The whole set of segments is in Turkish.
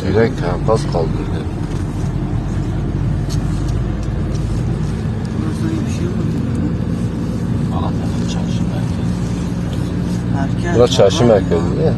Direkt enkaz kaldırdı. Burası iyi bir şey yok mu? Malatya'nın çarşı merkezi. Merkez. Burası çarşı merkezi değil mi?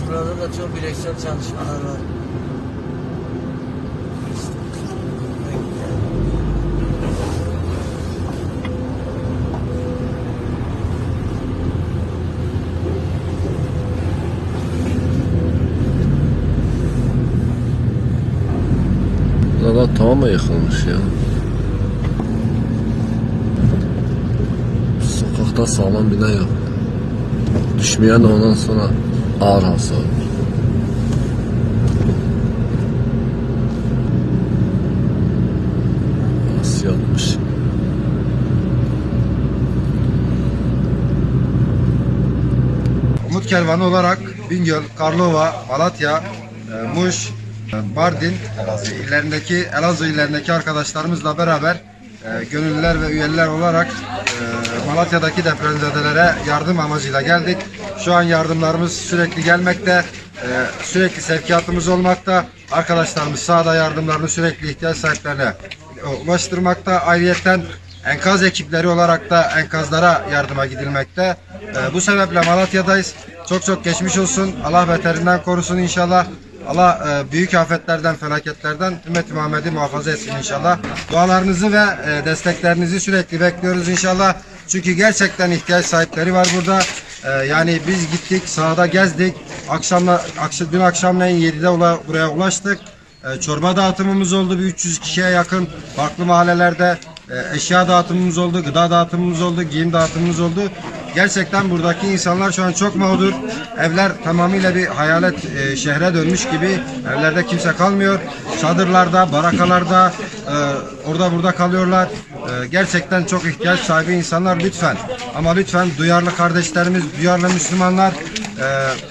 Burada da çok bireysel çalışmalar var. Buralar tamamen yıkılmış ya. Sokakta sağlam bina yok. Düşmeyen de ondan sonra ağır hasar. Nasıl yapmış? Umut Kervanı olarak Bingöl, Karlova, Malatya, Muş, Mardin illerindeki, Elazığ illerindeki arkadaşlarımızla beraber gönüllüler ve üyeler olarak Malatya'daki depremzedelere yardım amacıyla geldik. Şu an yardımlarımız sürekli gelmekte, sürekli sevkiyatımız olmakta. Arkadaşlarımız sahada yardımlarını sürekli ihtiyaç sahiplerine ulaştırmakta. Ayrıyeten enkaz ekipleri olarak da enkazlara yardıma gidilmekte. Bu sebeple Malatya'dayız. Çok geçmiş olsun. Allah beterinden korusun inşallah. Allah büyük afetlerden, felaketlerden Ümmet-i Muhammed'i muhafaza etsin inşallah. Dualarınızı ve desteklerinizi sürekli bekliyoruz inşallah. Çünkü gerçekten ihtiyaç sahipleri var burada. Yani biz gittik, sahada gezdik. Dün akşamleyin 7'de buraya ulaştık. Çorba dağıtımımız oldu. Bir 300 kişiye yakın farklı mahallelerde. Eşya dağıtımımız oldu, gıda dağıtımımız oldu, giyim dağıtımımız oldu. Gerçekten buradaki insanlar şu an çok mağdur. Evler tamamıyla bir hayalet şehre dönmüş gibi. Evlerde kimse kalmıyor. Çadırlarda, barakalarda, orada burada kalıyorlar. Gerçekten çok ihtiyaç sahibi insanlar lütfen. Ama lütfen duyarlı kardeşlerimiz, duyarlı Müslümanlar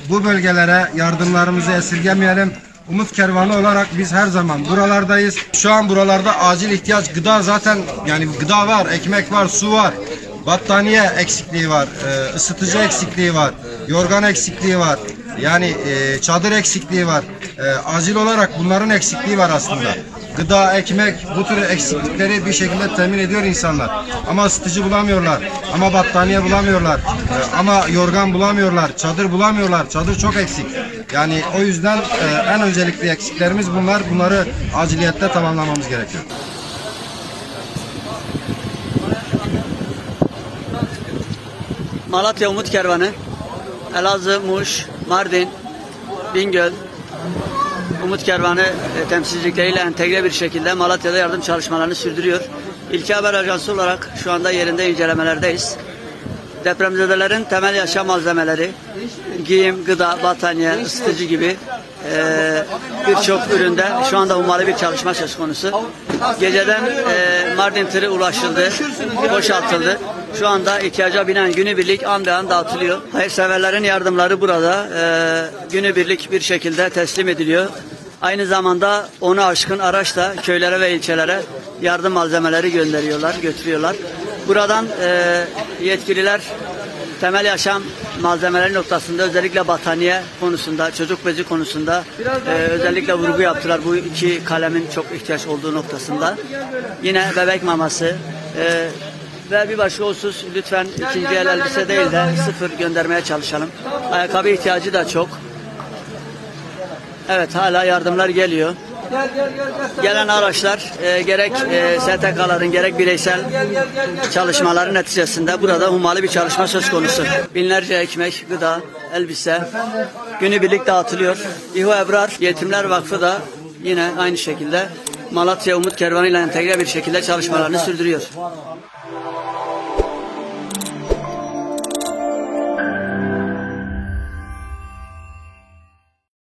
bu bölgelere yardımlarımızı esirgemeyelim. Umut Kervanı olarak biz her zaman buralardayız. Şu an buralarda acil ihtiyaç gıda zaten, yani gıda var, ekmek var, su var. Battaniye eksikliği var, ısıtıcı eksikliği var, yorgan eksikliği var. Yani çadır eksikliği var. Acil olarak bunların eksikliği var aslında. Gıda, ekmek, bu tür eksiklikleri bir şekilde temin ediyor insanlar. Ama ısıtıcı bulamıyorlar, ama battaniye bulamıyorlar, ama yorgan bulamıyorlar, çadır bulamıyorlar. Çadır çok eksik. Yani o yüzden en öncelikli eksiklerimiz bunlar. Bunları aciliyette tamamlamamız gerekiyor. Malatya Umut Kervanı, Elazığ, Muş, Mardin, Bingöl, Umut Kervanı temsilcilikleriyle entegre bir şekilde Malatya'da yardım çalışmalarını sürdürüyor. İlki Haber Ajansı olarak şu anda yerinde incelemelerdeyiz. Depremzedelerin temel yaşam malzemeleri, giyim, gıda, battaniye, ısıtıcı gibi birçok üründe şu anda hummalı bir çalışma söz konusu. Geceden Mardin tırı ulaşıldı, boşaltıldı. Şu anda ihtiyaca binen günübirlik an be an dağıtılıyor. Hayırseverlerin yardımları burada günübirlik bir şekilde teslim ediliyor. Aynı zamanda 10'u aşkın araçla köylere ve ilçelere yardım malzemeleri gönderiyorlar, götürüyorlar. Buradan yetkililer temel yaşam malzemeleri noktasında, özellikle battaniye konusunda, çocuk bezi konusunda özellikle vurgu yaptılar. Bu iki kalemin çok ihtiyaç olduğu noktasında. Yine bebek maması ve bir başka husus, lütfen ikinci el elbise değil de sıfır göndermeye çalışalım. Ayakkabı ihtiyacı da çok. Evet, hala yardımlar geliyor. Gelen araçlar gerek STK'ların gerek bireysel çalışmaların neticesinde burada hummalı bir çalışma söz konusu. Binlerce ekmek, gıda, elbise günübirlik dağıtılıyor. İHO Ebrar Yetimler Vakfı da yine aynı şekilde Malatya Umut Kervanı ile entegre bir şekilde çalışmalarını sürdürüyor.